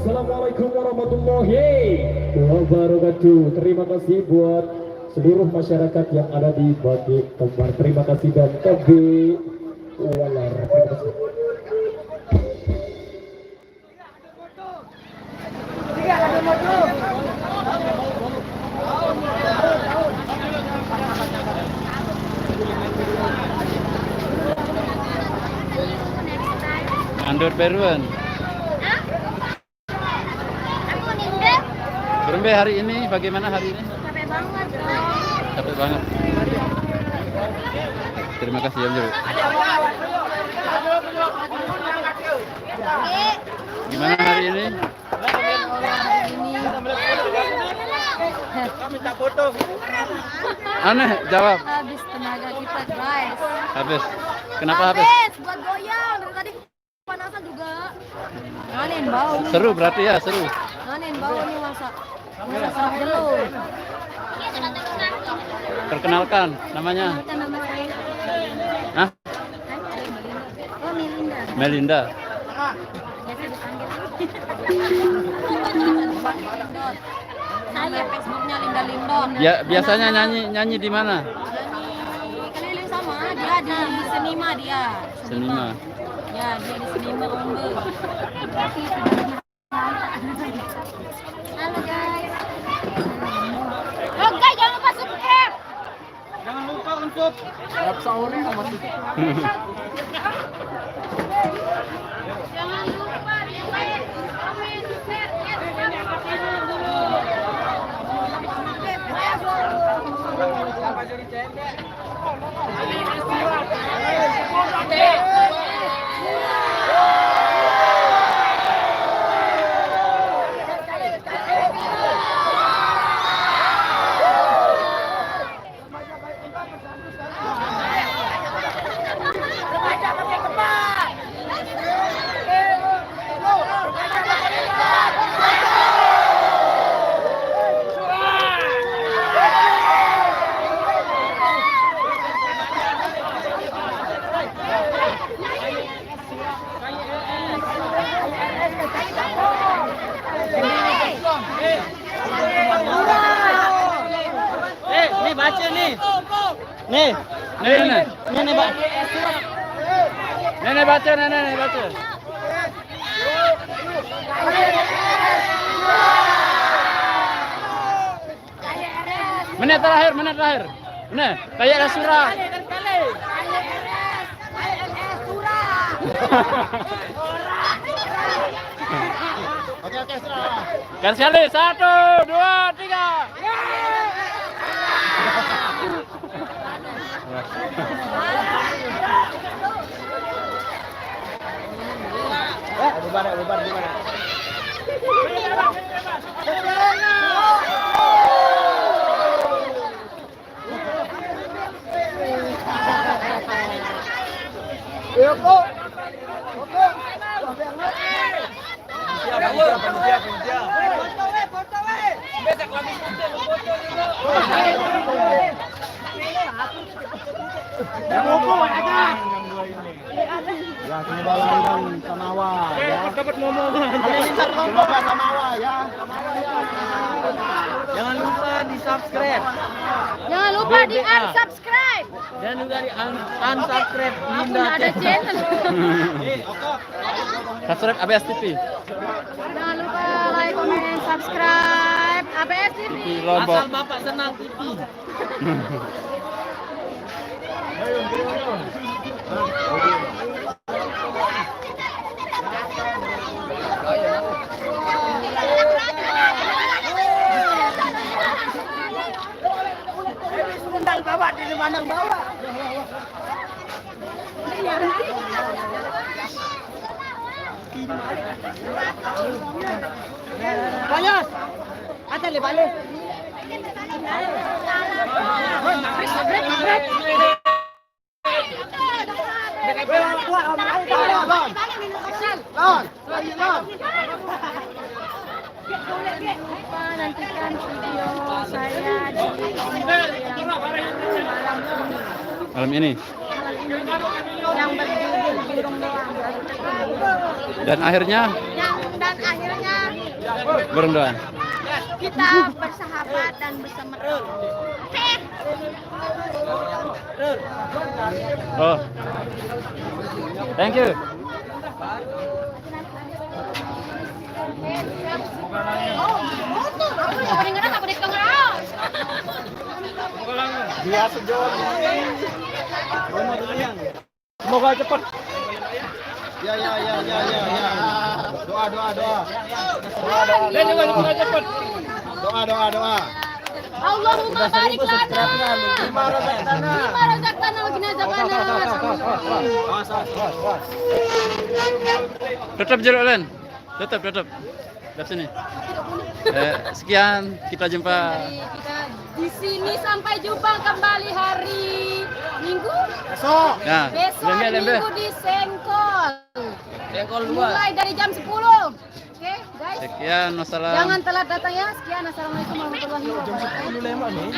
Assalamualaikum warahmatullahi wabarakatuh. Terima kasih buat seluruh masyarakat yang ada di Batik Kembar. Terima kasih dan Tobi Walar. Terima kasih. Andor Peruan. Berembe hari ini, bagaimana hari ini? Capek banget. Capek banget. Terima kasih Om Jero. Gimana hari ini? Minta foto. Aneh, jawab. Habis tenaga kita, guys. Habis. Kenapa habis? Buat goyang dari tadi panasan juga. Nganin bau nih. Seru berarti ya, seru. Nganin bau nih masa serap jelur. Perkenalkan namanya. Kita nama saya. Hah? Oh, Melinda. Melinda. Biasa dipanggil. Saya Facebooknya Linda Lindon. Ya, biasanya nyanyi di mana? Nyanyi keliling sama dia di Senima dia. Senima. Ya, dia di Senima Ombe. Halo guys. Oh guys, jangan lupa subscribe. Jangan lupa untuk Jangan lupa like, comment, share, nih baca nih. Nih. Nenek. Nenek baca. Nenek baca, nenek baca. Menit terakhir. Nah, kayak ada surah. Oke, surah. Kan sekali, 1, 2, 3. Bubar gimana? Ya, semoga langgeng Samawa ya. Dapat ngomong. Semoga Samawa ya. Jangan lupa di-subscribe. Jangan lupa di unsubscribe. Dan juga di unsubscribe Linda. Ada channel. Subscribe ABS TV. Jangan lupa like, comment, subscribe ABS TV. Lombok. Asal Bapak senang TV. Pandang bawah. Banyos. Atale bale. Nantikan video saya di Malam ini. yang berjudul Burung Doang. Dan akhirnya Dan akhirnya burung doang. kita bersahabat dan bersemeru. Oh. Thank you. Dia sejauh. Semoga cepat. Ya. Doa. Semoga cepat. Doa. Allahumma barik lana. Lima razaqtana. Lima razaqtana wa qina azabannar. Tutup jeruk Len. Tutup. Dari sini. Sekian, kita jumpa. Kita di sini sampai jumpa kembali hari Minggu. Besok. Nah, Besok lembe. Minggu di Sengkol. Tengkol Mulai dari jam 10. Oke, guys. Sekian, wassalam. Jangan telat datang ya. Sekian, assalamualaikum warahmatullahi wabarakatuh.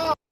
Oke.